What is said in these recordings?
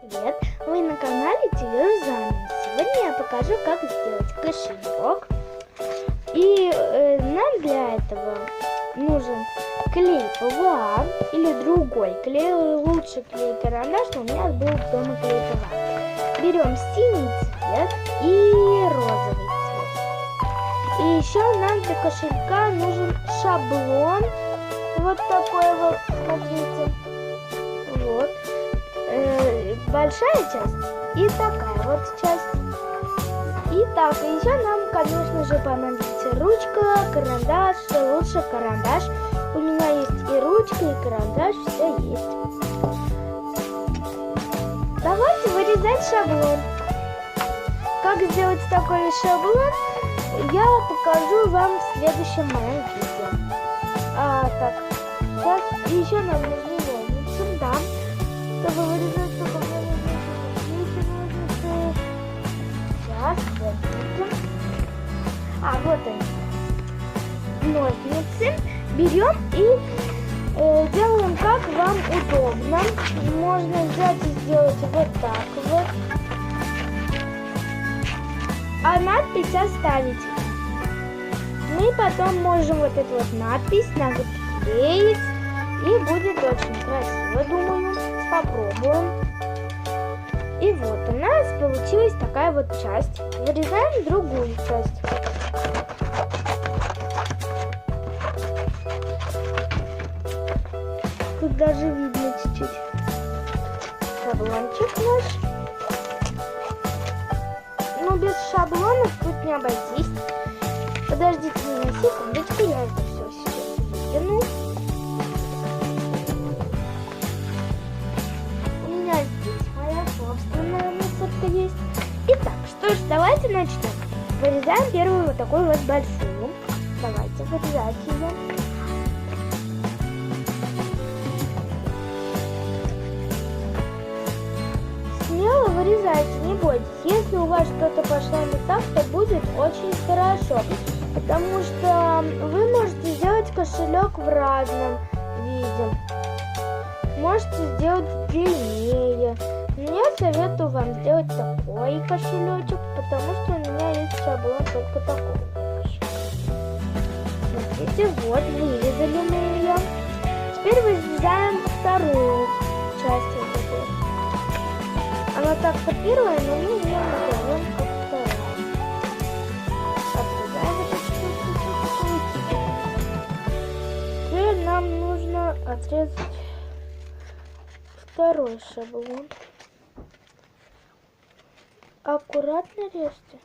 привет! Вы на канале Рузанна. Сегодня я покажу, как сделать кошелек. И нам для этого нужен клей ПВА или другой клей. Лучше клей карандаш, но у меня был дома клей ПВА. Берем синий цвет и розовый цвет. И еще нам для кошелька нужен шаблон. Вот такой вот, смотрите. Вот. Большая часть и такая вот часть. Итак, еще нам, конечно же, понадобится ручка, карандаш, лучше карандаш. У меня есть и ручка, и карандаш, все есть. Давайте вырезать шаблон. Как сделать такой шаблон, я покажу вам в следующем моем видео. Так, сейчас еще нам нужны ножницы, да, чтобы вырезать только сейчас, вот они. Ножницы. Берем и делаем, как вам удобно. Можно взять и сделать вот так вот. А надпись оставить. Мы потом можем вот эту вот надпись наклеить. И будет очень красиво, думаю. Попробуем. И вот у нас получилась такая вот часть. Вырезаем другую часть. Тут даже видно чуть-чуть шаблончик наш. Но без шаблонов тут не обойтись. Подождите меня секундочку, я это все сейчас выкину. У меня здесь моя собственная мусорка есть. Итак, что ж, давайте начнем. Вырезаем первую вот такую вот большую. Давайте вырезать ее. Смело вырезайте, не бойтесь. Если у вас что-то пошло не так, то будет очень хорошо. Потому что вы можете сделать кошелек в разном виде. Можете сделать длиннее. Но я советую вам сделать такой кошелечек, потому что у меня есть шаблон только такого. Смотрите, вот вырезали мы ее. Теперь вырезаем вторую часть вот этой. Она так-то первая, но мы ее назовем как вторая. Отрезаем это чуть-чуть. Теперь нам нужно отрезать второй шаблон. Аккуратно режьте,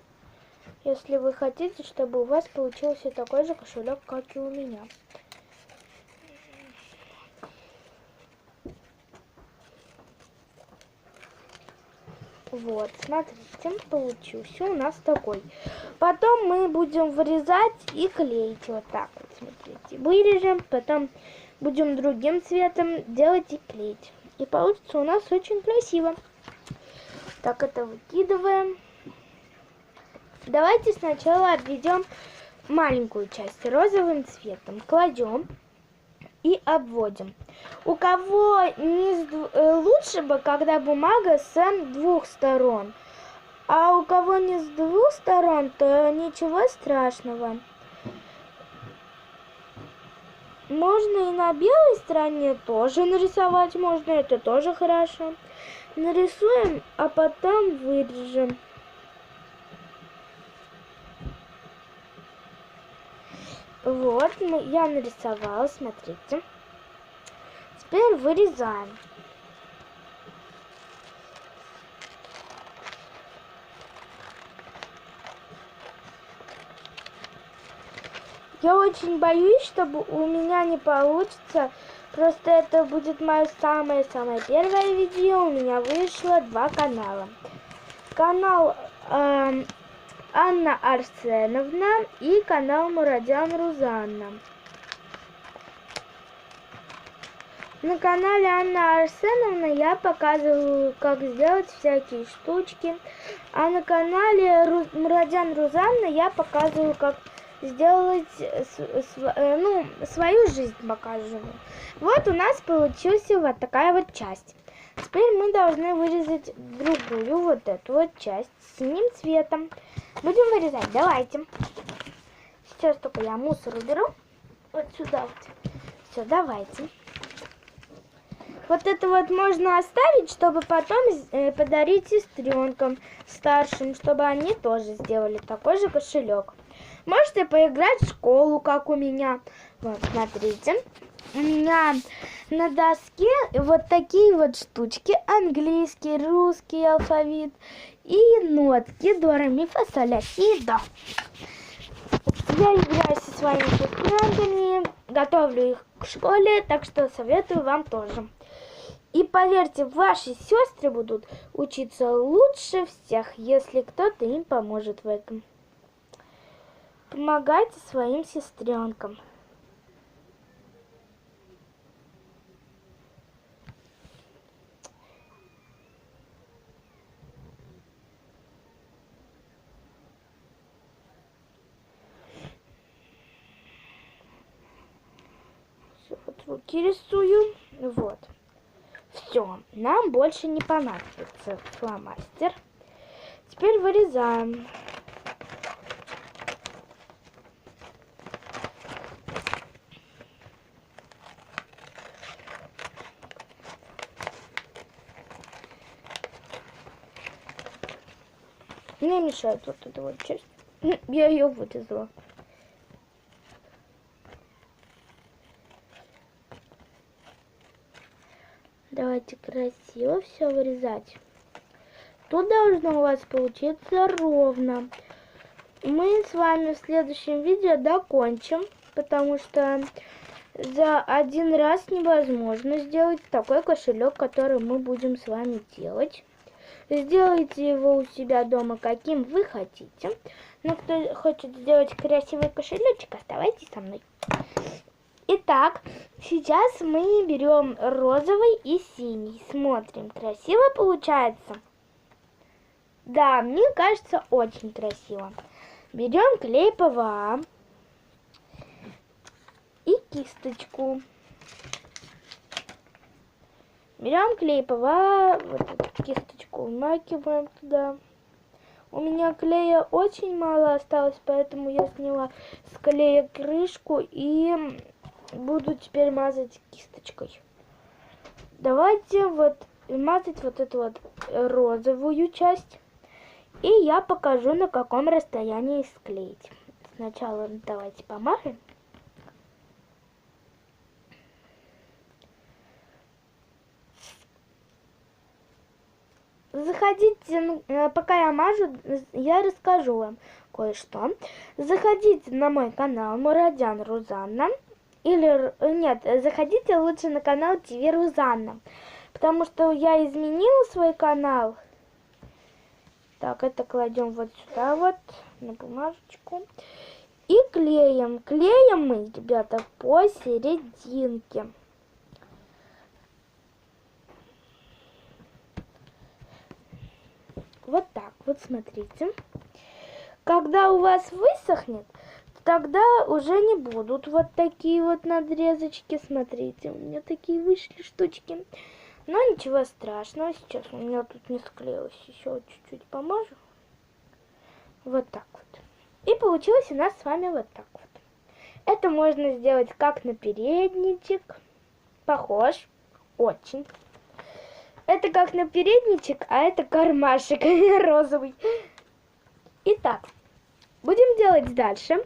если вы хотите, чтобы у вас получился такой же кошелек, как и у меня. Вот, смотрите, получился у нас такой. Потом мы будем вырезать и клеить вот так вот, смотрите. Вырежем, потом будем другим цветом делать и клеить. И получится у нас очень красиво. Так, это выкидываем. Давайте сначала обведем маленькую часть розовым цветом. Кладем и обводим. У кого лучше бы, когда бумага с двух сторон. А у кого не с двух сторон, то ничего страшного. Можно и на белой стороне тоже нарисовать, можно, это тоже хорошо. Нарисуем, а потом вырежем. Вот, я нарисовала, смотрите. Теперь вырезаем. Я очень боюсь, чтобы у меня не получится. Просто это будет мое самое-самое первое видео. У меня вышло 2 канала. Канал Анна Арсеновна и канал Мурадян Рузанна. На канале Анна Арсеновна я показываю, как сделать всякие штучки. А на канале Мурадян Рузанна я показываю, как сделать свою жизнь показываю. Вот у нас получилась вот такая вот часть. Теперь мы должны вырезать другую вот эту вот часть синим цветом. Будем вырезать, давайте. Сейчас только я мусор уберу. Вот сюда вот. Все, давайте. Вот это вот можно оставить, чтобы потом подарить сестренкам старшим, чтобы они тоже сделали такой же кошелек. Можете поиграть в школу, как у меня. Вот, смотрите. У меня на доске вот такие вот штучки. Английский, русский алфавит и нотки. До, ре, ми, фа, соль, ля, си, до. Я играю со своими сестренками, готовлю их к школе, так что советую вам тоже. И поверьте, ваши сестры будут учиться лучше всех, если кто-то им поможет в этом. Помогайте своим сестренкам. Все, вот руки рисую. Вот. Все, нам больше не понадобится фломастер. Теперь вырезаем. Мне мешает вот эта вот часть. Я ее вырезала. Давайте красиво все вырезать. Тут должно у вас получиться ровно. Мы с вами в следующем видео докончим, потому что за один раз невозможно сделать такой кошелек, который мы будем с вами делать. Сделайте его у себя дома, каким вы хотите. Но кто хочет сделать красивый кошелечек, оставайтесь со мной. Итак, сейчас мы берем розовый и синий. Смотрим, красиво получается? Да, мне кажется, очень красиво. Берем клей ПВА и кисточку. Берем клей ПВА, вот эту кисточку вмакиваем туда. У меня клея очень мало осталось, поэтому я сняла с клея крышку и буду теперь мазать кисточкой. Давайте вот мазать вот эту вот розовую часть. И я покажу, на каком расстоянии склеить. Сначала давайте помажем. Заходите, пока я мажу, я расскажу вам кое-что. Заходите на мой канал Мурадян Рузанна. Или, нет, заходите лучше на канал ТВ Рузанна. Потому что я изменила свой канал. Так, это кладем вот сюда вот, на бумажечку. И клеим. Клеим мы, ребята, посерединке. Вот так вот, смотрите. Когда у вас высохнет, тогда уже не будут вот такие вот надрезочки. Смотрите, у меня такие вышли штучки. Но ничего страшного. Сейчас у меня тут не склеилось. Еще чуть-чуть помажу. Вот так вот. И получилось у нас с вами вот так вот. Это можно сделать как на передничек. Похож. Очень. Это как на передничек, а это кармашек розовый. Итак, будем делать дальше.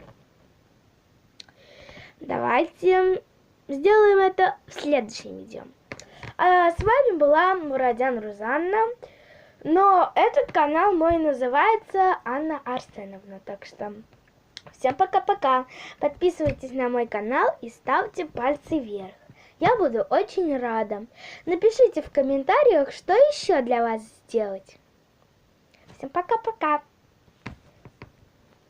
Давайте сделаем это в следующем видео. А с вами была Мурадян Рузанна. Но этот канал мой называется Анна Арсеновна. Так что всем пока-пока. Подписывайтесь на мой канал и ставьте пальцы вверх. Я буду очень рада. Напишите в комментариях, что еще для вас сделать. Всем пока-пока.